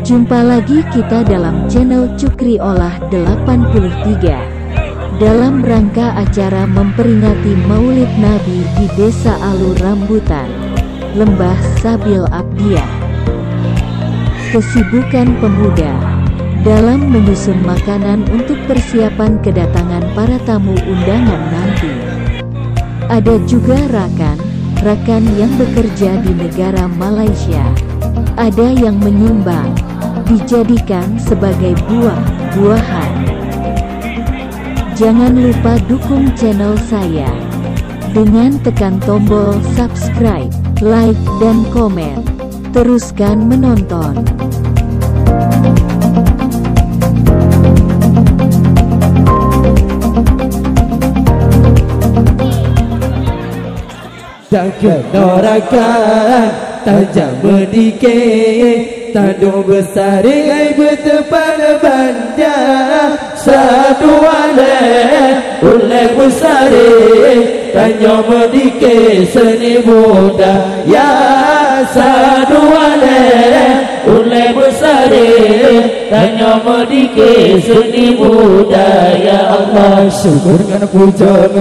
Jumpa lagi kita dalam channel Cukri Olah 83 dalam rangka acara memperingati Maulid Nabi di Desa Alu Rambutan, Lembah Sabil Abdiah. Kesibukan pemuda dalam menyusun makanan untuk persiapan kedatangan para tamu undangan nanti. Ada juga rekan yang bekerja di negara Malaysia. Ada yang menyumbang, dijadikan sebagai buah-buahan. Jangan lupa dukung channel saya dengan tekan tombol subscribe, like, dan komen. Teruskan menonton. Tak kenorakan, tajam medikit, tandung besar dengan bertepan banja. Satu wale, ulai besar, tanya medikit seni budaya. Satu wale, ulai besar, tanya medikit seni budaya. Allah syukur dengan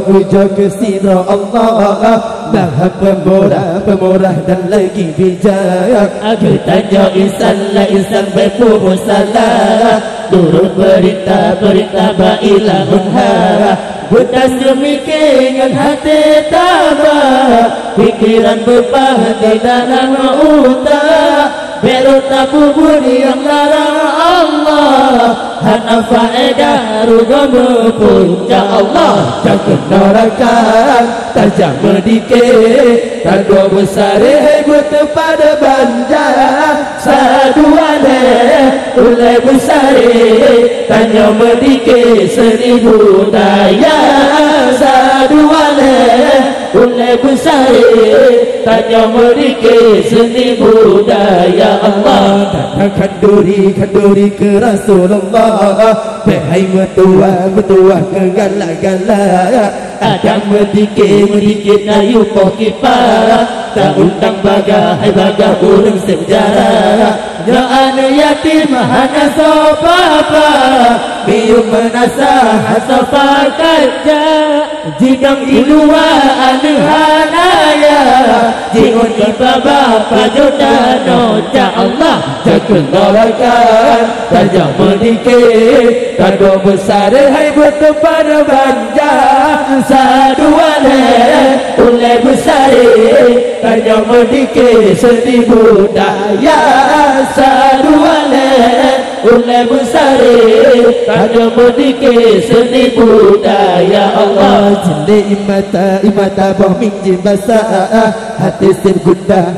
puja kesira Allah, Maha pemurah dan lagi bijak. Aku tanya insan berpusalah, turut berita baiklah menghara. Butas demikian hati tabah, pikiran berbah di dalam utak. Belok tabu budi yang larang Allah, hana faedah ruga berpuncak Allah. Jangan norakan, tajam medikit, tandua besar hebat pada banja. Saduane ulai besar, tanya medikit seni budaya. Saduane ulai besar, tanya medikit seni budaya. Allah katakan duri ke Rasulullah, behai metua ke gala-gala. Ada medikit ayu pokipah, tak undang baga burung sejarah. Ja'ana yatim hana sopapa, bium menasah sopa kaca. Jidang ilua anu hanaya, jingun ibaba pajoda noja. Allah jaga norakan, tajam medikit, tandua besar hai bertepan banja. Saduane ulai besar, tanya medikit seni budaya. Saduane ulai besar, tanya medikit seni budaya. Allah jeli imata bohming jimbasa, hati segudah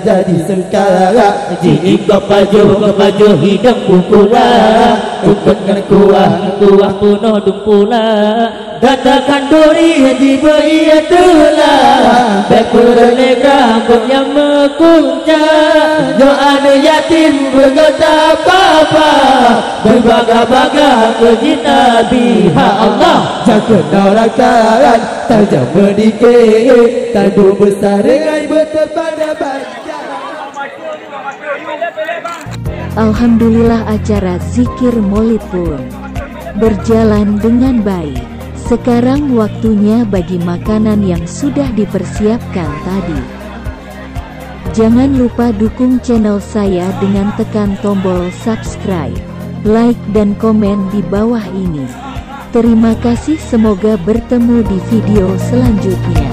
jadi sengkara. Jika kepaju hidang pukula, tukutkan kuah puno dumpula. Katakan duri diberi itulah, bekurang yang mekuncang. Doa yatim bergota apa, berbaga-baga kejita biha. Allah jaga norakan, tajam medikit, tandung besar dengan bertepan banja. Alhamdulillah acara zikir Maulid pun berjalan dengan baik. Sekarang waktunya bagi makanan yang sudah dipersiapkan tadi. Jangan lupa dukung channel saya dengan tekan tombol subscribe, like, dan komen di bawah ini. Terima kasih, semoga bertemu di video selanjutnya.